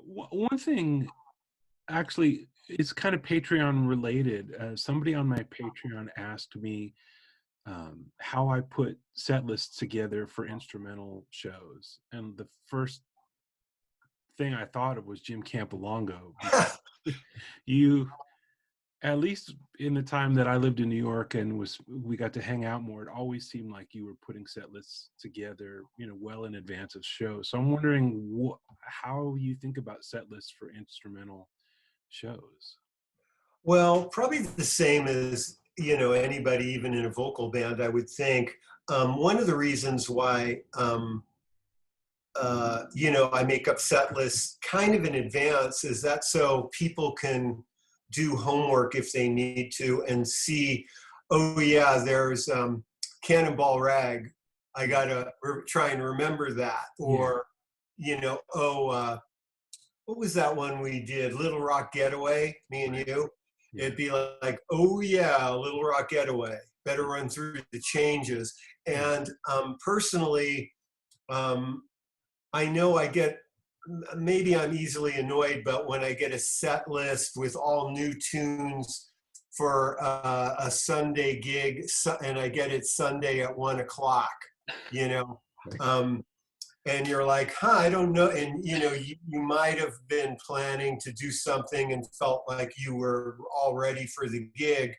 One thing, actually, it's kind of Patreon related. Somebody on my Patreon asked me how I put set lists together for instrumental shows, and the first thing I thought of was Jim Campilongo. You, at least in the time that I lived in New York and we got to hang out more, it always seemed like you were putting set lists together, well in advance of shows. So I'm wondering how you think about set lists for instrumental shows. Well, probably the same as, anybody, even in a vocal band, I would think. One of the reasons why, I make up set lists kind of in advance is that so people can do homework if they need to and see, oh yeah, there's Cannonball Rag. I gotta try and remember that. Or, what was that one we did? Little Rock Getaway, me and you. It'd be like, oh yeah, Little Rock Getaway. Better run through the changes. And personally, I know maybe I'm easily annoyed, but when I get a set list with all new tunes for a Sunday gig, and I get it Sunday at 1 o'clock, and you're like, I don't know. And, you might have been planning to do something and felt like you were all ready for the gig.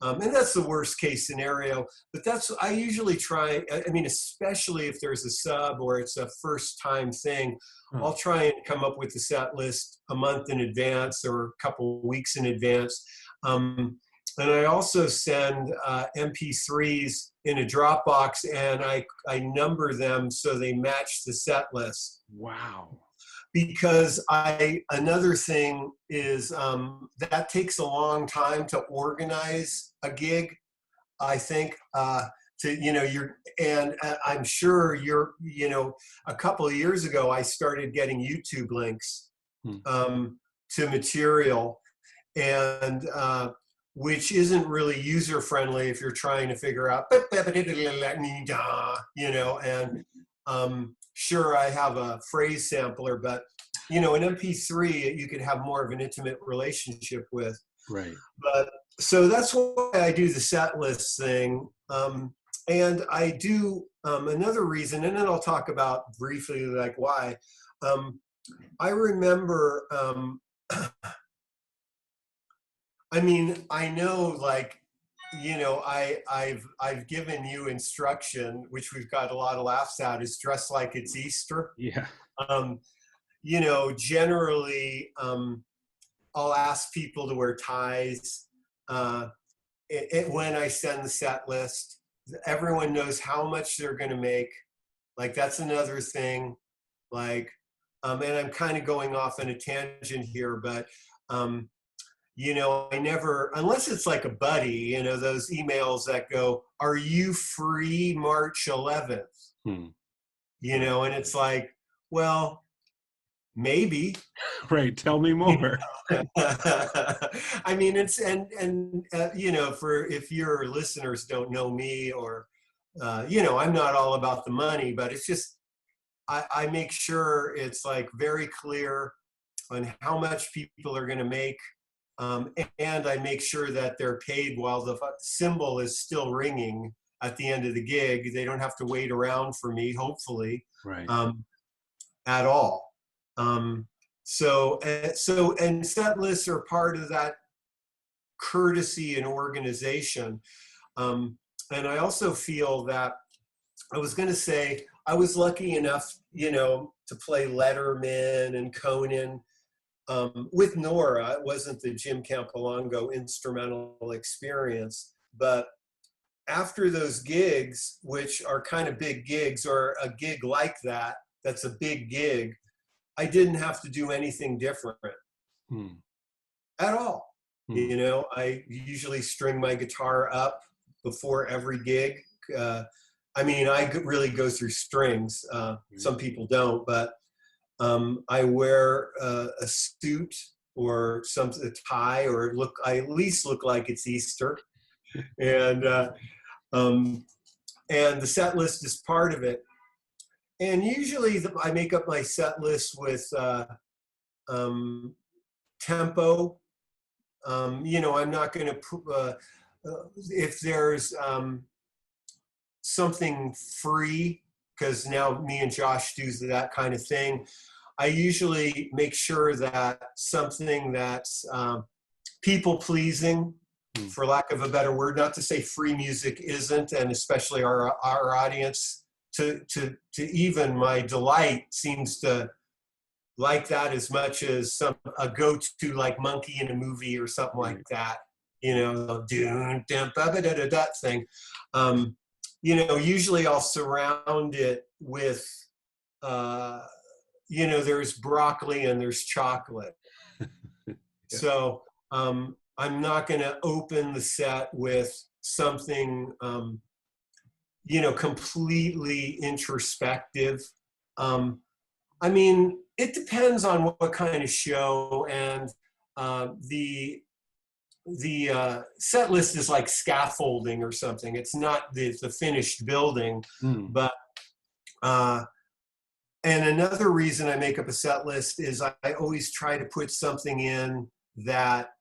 And that's the worst case scenario. But I usually try, especially if there's a sub or it's a first time thing, I'll try and come up with the set list a month in advance or a couple of weeks in advance. And I also send MP3s in a Dropbox, and I number them so they match the set list. Wow. Because another thing is that takes a long time to organize a gig, I think. I'm sure a couple of years ago, I started getting YouTube links to material, and which isn't really user friendly if you're trying to figure out, and sure, I have a phrase sampler, but an MP3 you could have more of an intimate relationship with. Right. But so that's why I do the set list thing. And I do another reason, and then I'll talk about briefly like why. I remember, I know, like, I've given you instruction, which we've got a lot of laughs at, is dress like it's Easter. Yeah. Generally, I'll ask people to wear ties. When I send the set list, everyone knows how much they're going to make. Like, that's another thing. Like, and I'm kind of going off on a tangent here, but I never, unless it's like a buddy, those emails that go, are you free March 11th? And it's like, well, maybe. Right. Tell me more. It's, for, if your listeners don't know me or, I'm not all about the money, but it's just, I make sure it's like very clear on how much people are going to make. And I make sure that they're paid while the cymbal is still ringing at the end of the gig. They don't have to wait around for me, hopefully, right. At all. So set lists are part of that courtesy and organization. And I also feel that I was going to say I was lucky enough, to play Letterman and Conan. With Nora, it wasn't the Jim Campilongo instrumental experience, but after those gigs, which are kind of big gigs, or a gig like that, that's a big gig, I didn't have to do anything different at all. I usually string my guitar up before every gig. I really go through strings. Some people don't, but I wear a suit or a tie, or I at least look like it's Easter, and the set list is part of it. And usually I make up my set list with tempo. You know, I'm not going to put, if there's something free, because now me and Josh do that kind of thing, I usually make sure that something that's people pleasing, for lack of a better word, not to say free music isn't, and especially our audience, to even my delight seems to like that as much as a go-to like Monkey in a Movie or something like that, you know, that thing. You know, usually I'll surround it with, you know, there's broccoli and there's chocolate. Yeah. So I'm not going to open the set with something, you know, completely introspective. I mean, it depends on what kind of show, and the set list is like scaffolding or something. It's not the finished building, but and another reason I make up a set list is I always try to put something in that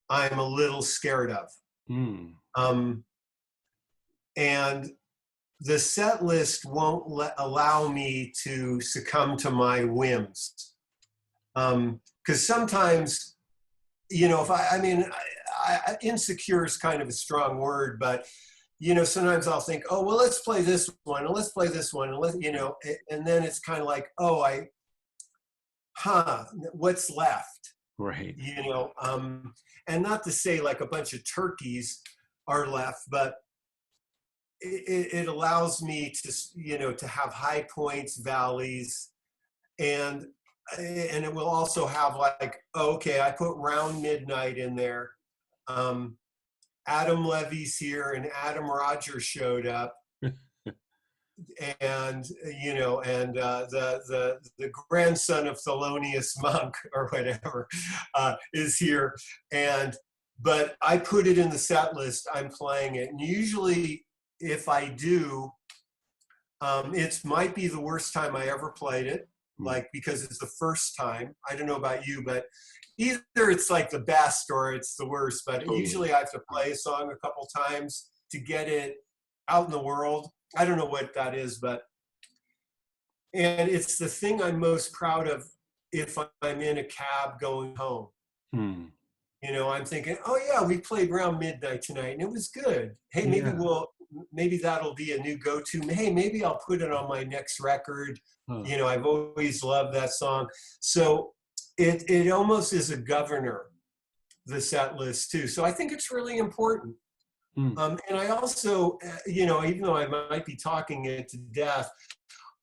I'm a little scared of. And the set list won't allow me to succumb to my whims. Because sometimes, you know, if I mean, insecure is kind of a strong word, but, you know, sometimes I'll think, oh, well, let's play this one, and let's play this one, and you know, and then it's kind of like, oh, what's left? Right. You know, and not to say like a bunch of turkeys are left, but it allows me to, you know, to have high points, valleys, and it will also have like, okay, I put Round Midnight in there. Adam Levy's here, and Adam Rogers showed up, and you know, and the grandson of Thelonious Monk or whatever is here, but I put it in the set list. I'm playing it, and usually, if I do, it might be the worst time I ever played it, like, because it's the first time. I don't know about you, but either it's like the best or it's the worst, but usually I have to play a song a couple times to get it out in the world. I don't know what that is, and it's the thing I'm most proud of if I'm in a cab going home. You know, I'm thinking, oh yeah, we played Round Midnight tonight and it was good. Hey, maybe that'll be a new go-to. Hey, maybe I'll put it on my next record. You know, I've always loved that song. So it almost is a governor, the set list too. So I think it's really important. And I also, you know, even though I might be talking it to death,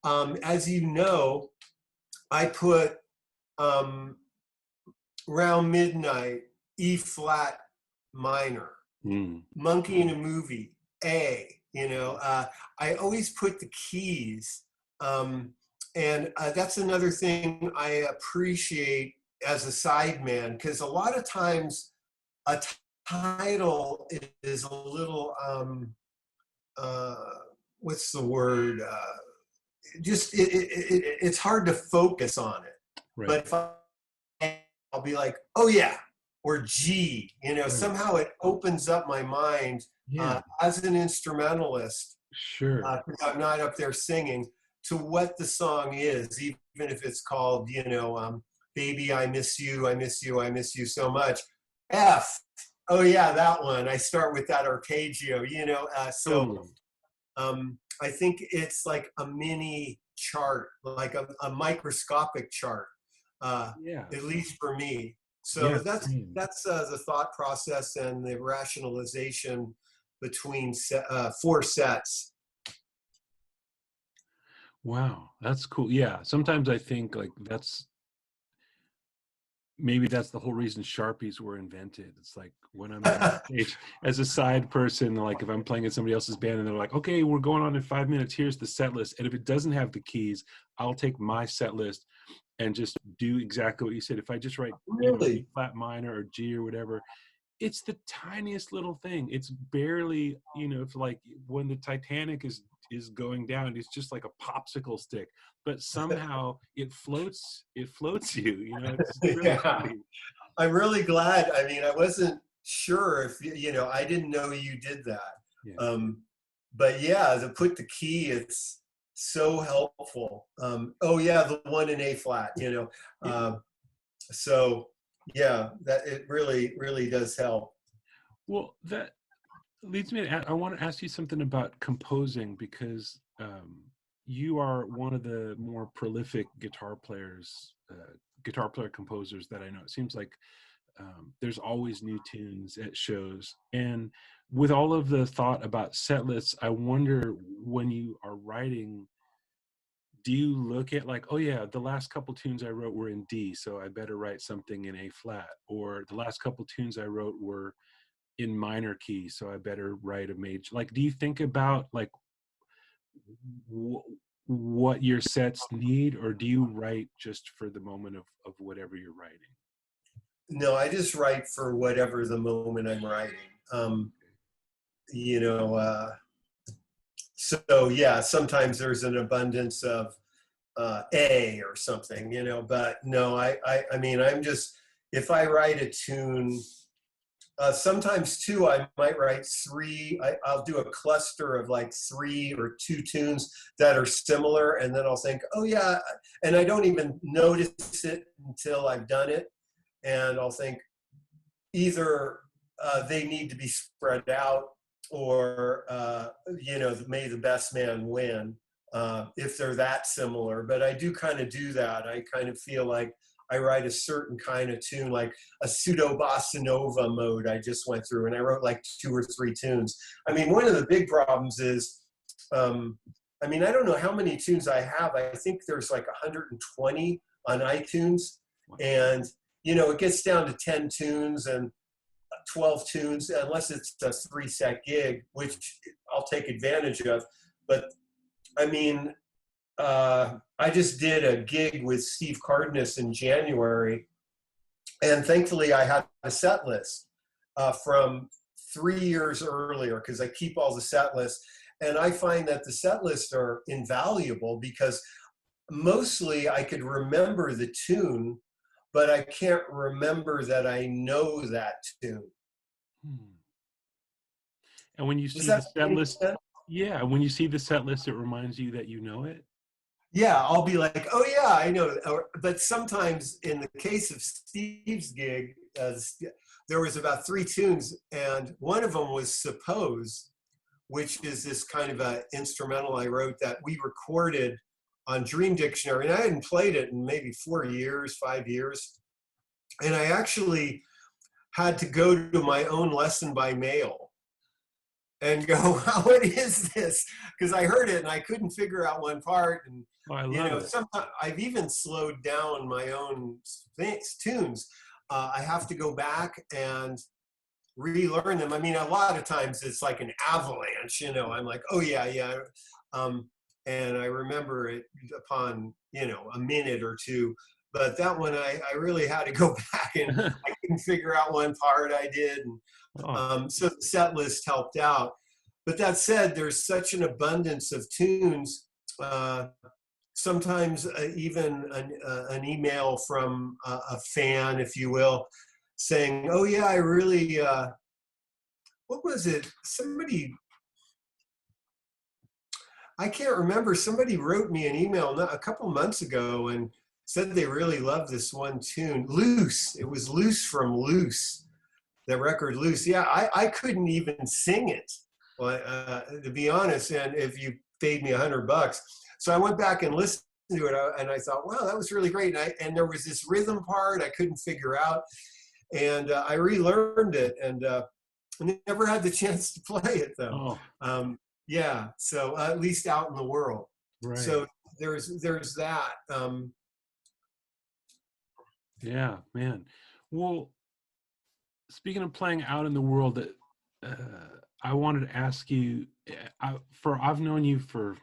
as you know, I put Round Midnight, E flat minor, Monkey in a Movie, A, you know, I always put the keys. And that's another thing I appreciate as a sideman, because a lot of times a title is a little, what's the word? Just, it's hard to focus on it. Right. But if I'll be like, oh yeah, or G, you know, somehow it opens up my mind as an instrumentalist. Sure. Because I'm not up there singing, to what the song is, even if it's called, you know, Baby, I Miss You, I Miss You, I Miss You So Much. F, oh yeah, that one. I start with that arpeggio, you know, I think it's like a mini chart, like a microscopic chart, at least for me. So that's the thought process and the rationalization between 4 sets. Wow, that's cool. Yeah, sometimes I think like maybe that's the whole reason Sharpies were invented. It's like when I'm on stage as a side person, like if I'm playing in somebody else's band and they're like, okay, we're going on in 5 minutes, here's the set list. And if it doesn't have the keys, I'll take my set list and just do exactly what you said. If I just write E flat minor or G or whatever, it's the tiniest little thing. It's barely, you know, it's like when the Titanic is is going down. It's just like a popsicle stick, but somehow it floats you, you know. It's really Yeah. funny. I'm really glad. I mean, I wasn't sure if, I didn't know you did that. Yeah. But yeah, to put the key, it's so helpful. Oh yeah, the one in A flat, Yeah. So yeah, that it really, really does help. Well, that leads me to I want to ask you something about composing, because you are one of the more prolific guitar player composers that I know. It seems like there's always new tunes at shows. And with all of the thought about set lists, I wonder, when you are writing, do you look at like, oh yeah, the last couple tunes I wrote were in D, so I better write something in A flat, or the last couple tunes I wrote were in minor key, so I better write a major? Like, do you think about like what your sets need, or do you write just for the moment of whatever you're writing? No, I just write for whatever the moment I'm writing. You know, so yeah, sometimes there's an abundance of A or something, but no, I mean, I'm just, if I write a tune, sometimes too, I might write three. I'll do a cluster of like 3 or 2 tunes that are similar, and then I'll think, oh yeah, and I don't even notice it until I've done it, and I'll think either they need to be spread out, or may the best man win, if they're that similar. But I do kind of do that. I kind of feel like I write a certain kind of tune, like a pseudo bossa nova mode I just went through, and I wrote like 2 or 3 tunes. I mean, one of the big problems is, I mean, I don't know how many tunes I have. I think there's like 120 on iTunes, and it gets down to 10 tunes and 12 tunes, unless it's a 3-set gig, which I'll take advantage of. But I mean, I just did a gig with Steve Cardenas in January, and thankfully I had a set list from 3 years earlier, because I keep all the set lists. And I find that the set lists are invaluable, because mostly I could remember the tune, but I can't remember that I know that tune. And when you Does see the that set make list, sense? yeah, when you see the set list, it reminds you that you know it. Yeah, I'll be like, oh yeah, I know. But sometimes in the case of Steve's gig, there was about 3 tunes, and one of them was Suppose, which is this kind of a instrumental I wrote that we recorded on Dream Dictionary. And I hadn't played it in maybe 4 years, 5 years. And I actually had to go to my own lesson by mail and go, what is this? Because I heard it and I couldn't figure out one part. And Oh, I love it. sometimes I've even slowed down my own tunes. I have to go back and relearn them. I mean, a lot of times it's like an avalanche, I'm like, oh yeah, yeah. And I remember it upon, a minute or two. But that one, I really had to go back, and I couldn't figure out one part I did. And so the set list helped out. But that said, there's such an abundance of tunes. Sometimes even an email from a fan, if you will, saying, oh yeah, I really, what was it? I can't remember. Somebody wrote me an email a couple months ago and said they really loved this one tune, Loose. It was Loose from Loose, the record Loose. Yeah, I couldn't even sing it, to be honest. And if you paid me $100. So I went back and listened to it, and I thought, wow, that was really great. And there was this rhythm part I couldn't figure out. And I relearned it, and never had the chance to play it though. Yeah, so at least out in the world. Right. So there's that. Yeah, man. Well, speaking of playing out in the world, I wanted to ask you. I've known you for,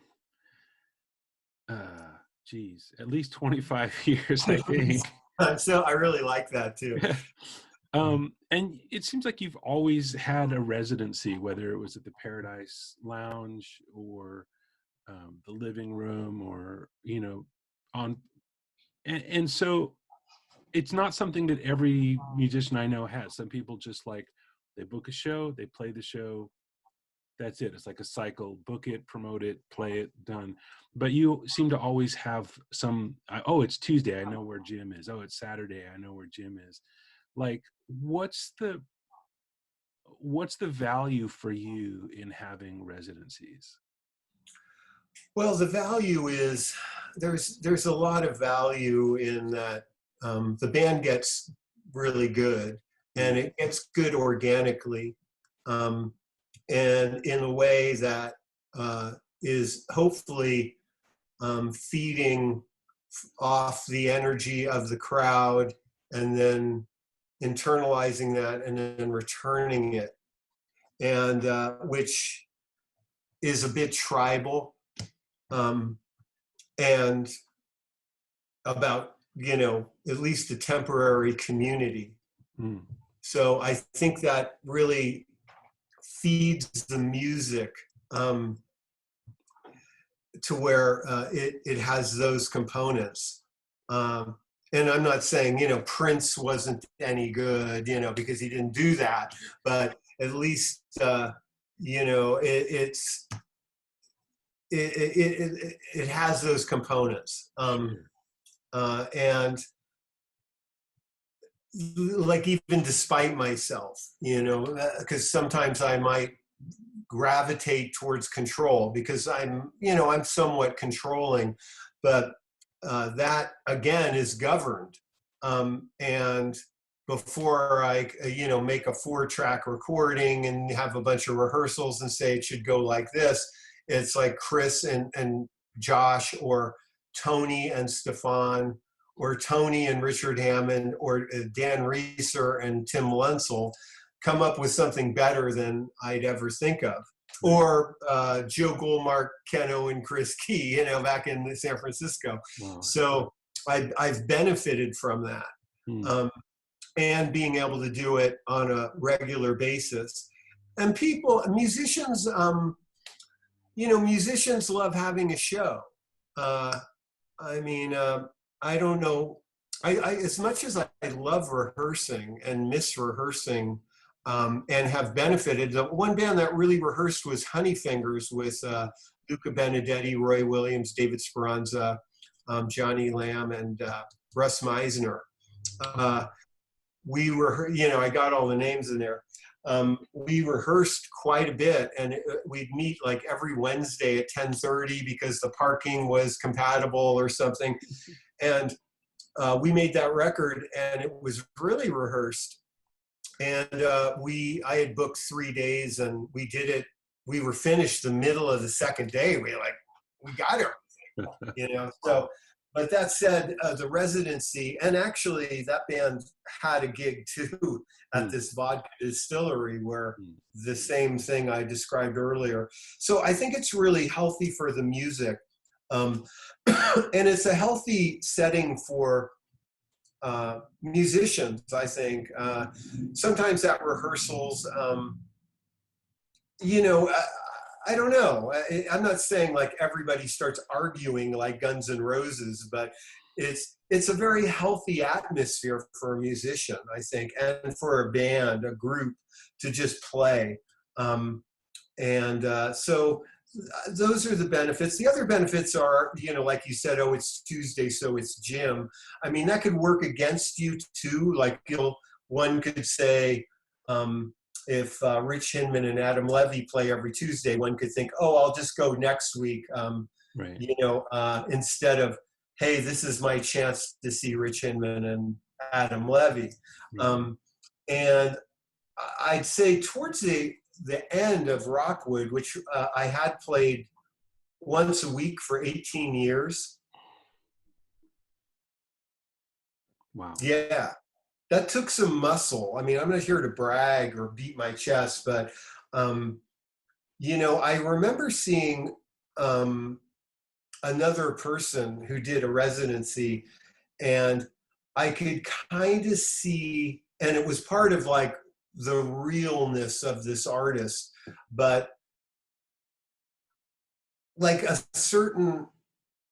at least 25 years, I think. So I really like that too. And it seems like you've always had a residency, whether it was at the Paradise Lounge or the living room, or on, and so it's not something that every musician I know has. Some people just like, they book a show, they play the show, that's it. It's like a cycle: book it, promote it, play it, done. But you seem to always have some, oh, it's Tuesday, I know where Jim is. Oh, it's Saturday, I know where Jim is. Like, what's the value for you in having residencies? Well, the value is there's a lot of value in that. The band gets really good, and it gets good organically, and in a way that is hopefully feeding off the energy of the crowd, and then internalizing that, and then returning it, and which is a bit tribal, and about, at least a temporary community. So I think that really feeds the music, to where it has those components. And I'm not saying, Prince wasn't any good, because he didn't do that, but at least, it has those components. And like, even despite myself, because sometimes I might gravitate towards control, because I'm somewhat controlling, but that again is governed. And before I, make a 4-track recording and have a bunch of rehearsals and say it should go like this, it's like Chris and Josh, or Tony and Stefan, or Tony and Richard Hammond, or Dan Reeser and Tim Lunsel come up with something better than I'd ever think of. Or Joe Goldmark, Keno, and Chris Key, back in San Francisco. Wow. So I've benefited from that, and being able to do it on a regular basis. And musicians, musicians love having a show. I don't know. As much as I love rehearsing and miss rehearsing, and have benefited, the one band that really rehearsed was Honeyfingers, with Luca Benedetti, Roy Williams, David Speranza, Johnny Lamb, and Russ Meisner. We were, I got all the names in there. We rehearsed quite a bit, and we'd meet like every Wednesday at 10:30 because the parking was compatible or something. And we made that record, and it was really rehearsed. And I had booked 3 days, and we did it. We were finished the middle of the second day. We got everything, So, but that said, the residency, and actually that band had a gig too at this vodka distillery, where the same thing I described earlier. So I think it's really healthy for the music, and it's a healthy setting for musicians, I think. Sometimes at rehearsals, I don't know. I'm not saying like everybody starts arguing like Guns N' Roses, but it's a very healthy atmosphere for a musician, I think, and for a band, a group, to just play. So those are the benefits. The other benefits are, like you said, oh, it's Tuesday, so it's Jim. I mean, that could work against you too. Like, one could say, if Rich Hinman and Adam Levy play every Tuesday, one could think, oh, I'll just go next week, right. Instead of, hey, this is my chance to see Rich Hinman and Adam Levy. Right. And I'd say towards the end of Rockwood, which I had played once a week for 18 years. Wow. Yeah. That took some muscle. I mean, I'm not here to brag or beat my chest, but, I remember seeing another person who did a residency, and I could kind of see, and it was part of like the realness of this artist, but like a certain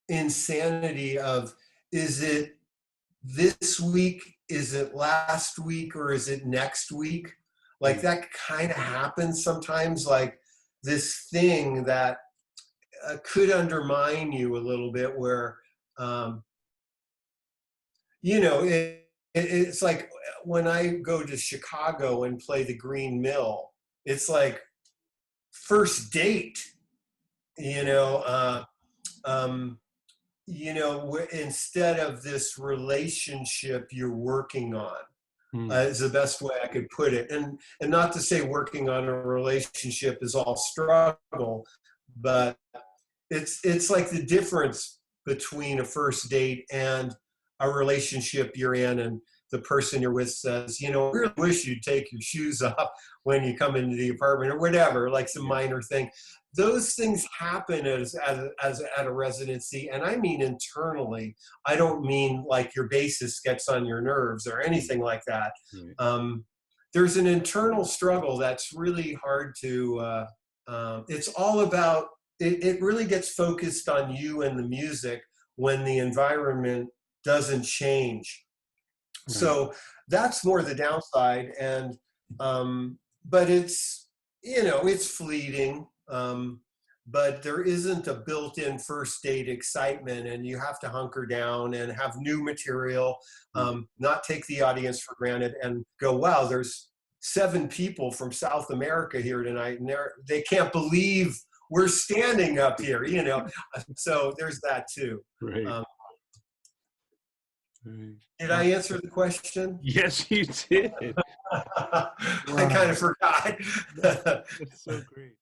insanity of, is it this week, is it last week, or is it next week? Like that kind of happens sometimes, like this thing that could undermine you a little bit, where um, it's like when I go to Chicago and play the Green Mill, it's like first date, you know, um, instead of this relationship you're working on, Mm. is the best way I could put it. And not to say working on a relationship is all struggle, but it's like the difference between a first date and a relationship you're in, and the person you're with says, I really wish you'd take your shoes off when you come into the apartment, or whatever, like some minor thing. Those things happen as at a residency, and I mean internally. I don't mean like your bassist gets on your nerves or anything like that. Right. There's an internal struggle that's really hard to. It's all about. It really gets focused on you and the music when the environment doesn't change. Right. So that's more the downside, and but it's fleeting. But there isn't a built-in first date excitement, and you have to hunker down and have new material, not take the audience for granted, and go, wow, there's 7 people from South America here tonight, and they can't believe we're standing up here, So there's that too. Right. Um, Right. did I answer the question? Yes, you did. I kind of forgot. That's so great.